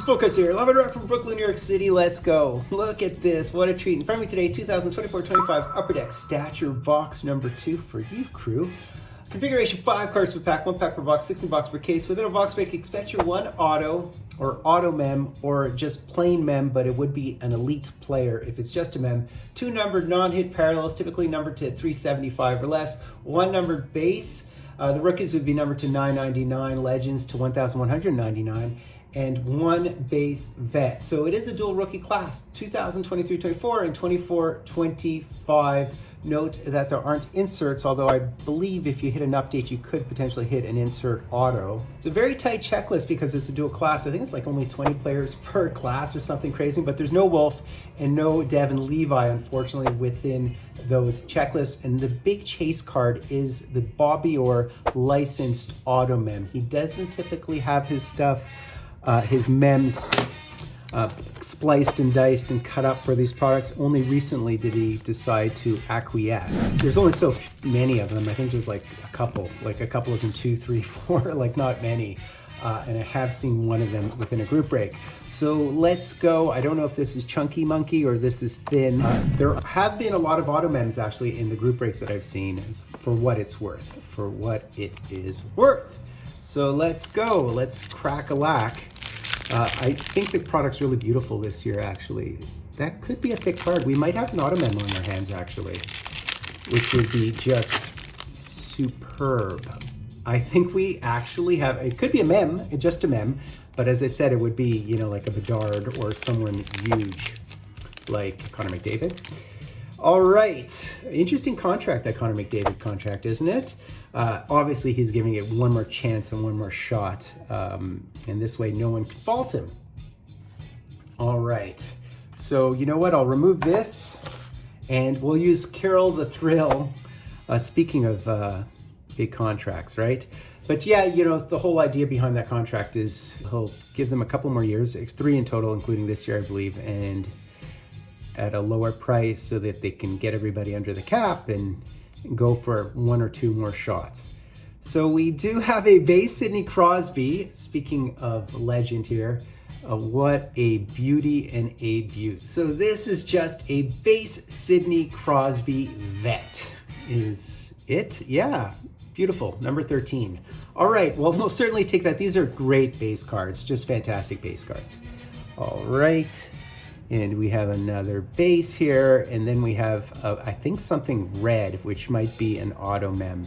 Fultoncards here, live and direct from Brooklyn, New York City. Let's go. Look at this. What a treat. In front of me today, 2024-25 Upper Deck Stature box number 2 for you, crew. Configuration 5 cards per pack, 1 pack per box, 16 box per case. Within a box break, expect your 1 auto or auto mem or just plain mem, but it would be an elite player if it's just a mem. 2 numbered non-hit parallels, typically numbered to 375 or less. 1 numbered base. The rookies would be numbered to 999, legends to 1199. And 1 base vet. So it is a dual rookie class, 2023-24 and 24-25. Note that there aren't inserts, although I believe if you hit an update, you could potentially hit an insert auto. It's a very tight checklist because it's a dual class. I think it's like only 20 players per class or something crazy, but there's no Wolf and no Devin Levi, unfortunately, within those checklists. And the big chase card is the Bobby Orr licensed auto mem. He doesn't typically have his stuff his mems spliced and diced and cut up for these products. Only recently did he decide to acquiesce. There's only so many of them. I think there's like a couple as in 2, 3, 4, like not many. And I have seen one of them within a group break. So let's go. I don't know if this is Chunky Monkey or this is Thin. There have been a lot of auto mems actually in the group breaks that I've seen, for what it's worth, So let's go. Let's crack a lack. I think the product's really beautiful this year, actually. That could be a thick card. We might have an auto mem on our hands, actually, which would be just superb. I think we actually have, it could be a mem, just a mem, but as I said, it would be, you know, like a Bedard or someone huge like Connor McDavid. All right, interesting contract, that Connor McDavid contract, isn't it? Obviously, he's giving it one more chance and one more shot. And this way, no one can fault him. All right, so you know what? I'll remove this and we'll use Carol the Thrill. Speaking of big contracts, right? But yeah, you know, the whole idea behind that contract is he'll give them a couple more years, 3 in total, including this year, I believe, and at a lower price so that they can get everybody under the cap and go for 1 or 2 more shots. So we do have a base Sidney Crosby. Speaking of legend here, what a beauty and a beaut. So this is just a base Sidney Crosby vet. Is it? Yeah, beautiful, number 13. All right, well, we'll certainly take that. These are great base cards, just fantastic base cards. All right. And we have another base here, and then we have, I think, something red, which might be an auto mem.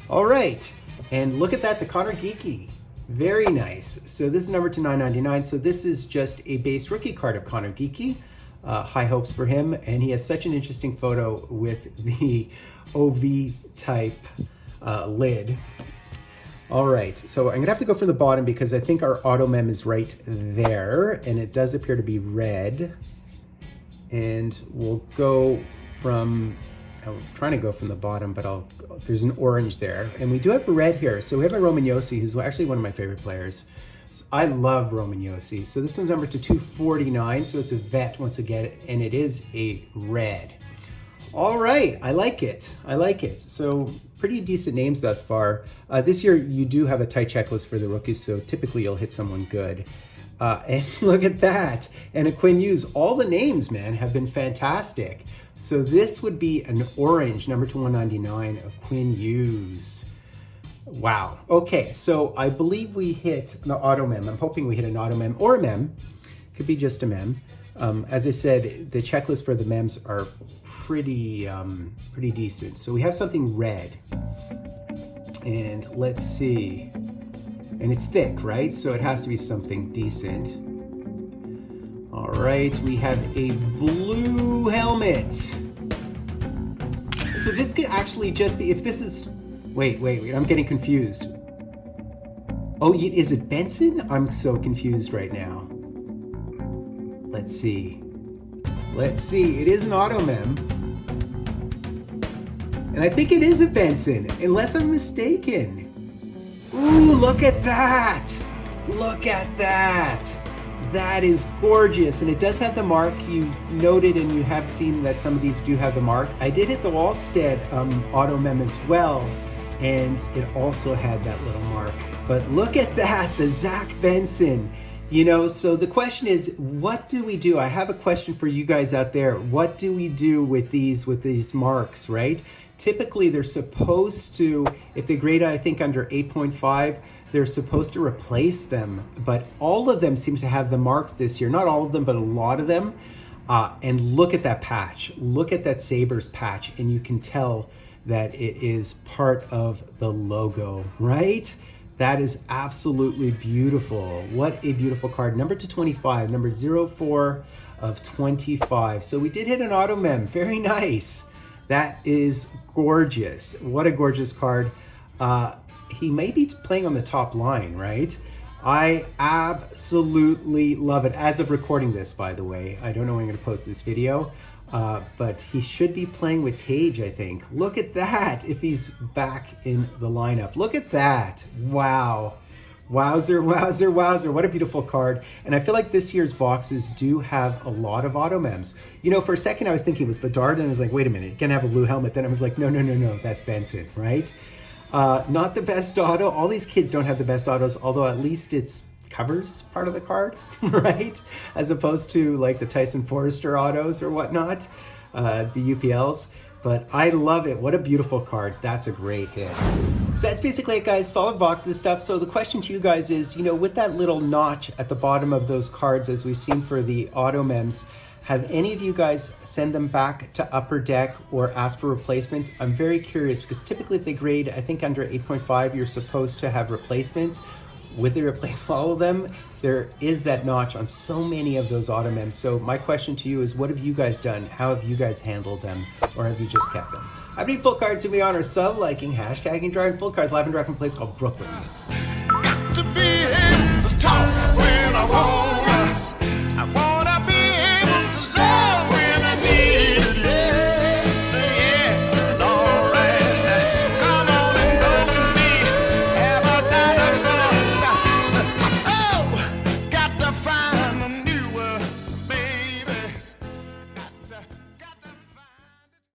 All right, and look at that, the Connor Geeky. Very nice. So this is number to 999. So this is just a base rookie card of Connor Geeky. High hopes for him, and he has such an interesting photo with the OV type lid. All right, so I'm gonna have to go from the bottom because I think our auto mem is right there, and it does appear to be red. And we'll go from, I'm trying to go from the bottom, but there's an orange there. And we do have a red here. So we have a Roman Josi, who's actually one of my favorite players. So I love Roman Josi. So this one's numbered to 249, so it's a vet once again, and it is a red. All right, I like it. I like it. So pretty decent names thus far. This year, you do have a tight checklist for the rookies, so typically you'll hit someone good. And look at that. And a Quinn Hughes. All the names, man, have been fantastic. So this would be an orange, number to 199 of Quinn Hughes. Wow. Okay, so I believe we hit the auto mem. I'm hoping we hit an auto mem or a mem. Could be just a mem. As I said, the checklist for the mems are pretty decent. So we have something red, and let's see, and it's thick, right? So it has to be something decent. All right, we have a blue helmet. So this could actually just be, if this is, wait, I'm getting confused. Oh, is it Benson? I'm so confused right now. Let's see. It is an auto mem. And I think it is a Benson, unless I'm mistaken. Ooh, look at that. Look at that. That is gorgeous. And it does have the mark. You noted and you have seen that some of these do have the mark. I did hit the Wallstead auto mem as well, and it also had that little mark. But look at that, the Zach Benson. You know, so the question is, what do we do? I have a question for you guys out there. What do we do with these marks, right? Typically, they're supposed to, if they grade, I think, under 8.5, they're supposed to replace them. But all of them seem to have the marks this year. Not all of them, but a lot of them. And look at that patch. Look at that Sabres patch, and you can tell that it is part of the logo, right? That is absolutely beautiful. What a beautiful card. Number 225, number 04 of 25. So we did hit an auto mem. Very nice. That is gorgeous. What a gorgeous card. He may be playing on the top line, right? I absolutely love it. As of recording this, by the way, I don't know when I'm going to post this video, but he should be playing with Tage, I think. Look at that, if he's back in the lineup. Look at that. Wow. Wowzer, wowzer, wowzer. What a beautiful card. And I feel like this year's boxes do have a lot of auto mems. You know, for a second I was thinking it was Bedard, and I was like, wait a minute, you can have a blue helmet. Then I was like, no, that's Benson, right? Not the best auto. All these kids don't have the best autos, although at least it's covers part of the card, right? As opposed to like the Tyson Forrester autos or whatnot, the UPLs. But I love it. What a beautiful card. That's a great hit. So that's basically it, guys. Solid box of this stuff. So the question to you guys is, you know, with that little notch at the bottom of those cards, as we've seen for the auto mems, have any of you guys send them back to Upper Deck or ask for replacements? I'm very curious, because typically if they grade, I think under 8.5, you're supposed to have replacements. Would they replace all of them? There is that notch on so many of those auto mems. So my question to you is, what have you guys done? How have you guys handled them? Or have you just kept them? How many full cards do we honor? Sub, liking, hashtagging, drawing full cards live and direct from a place called Brooklyn. To be in the top when I want.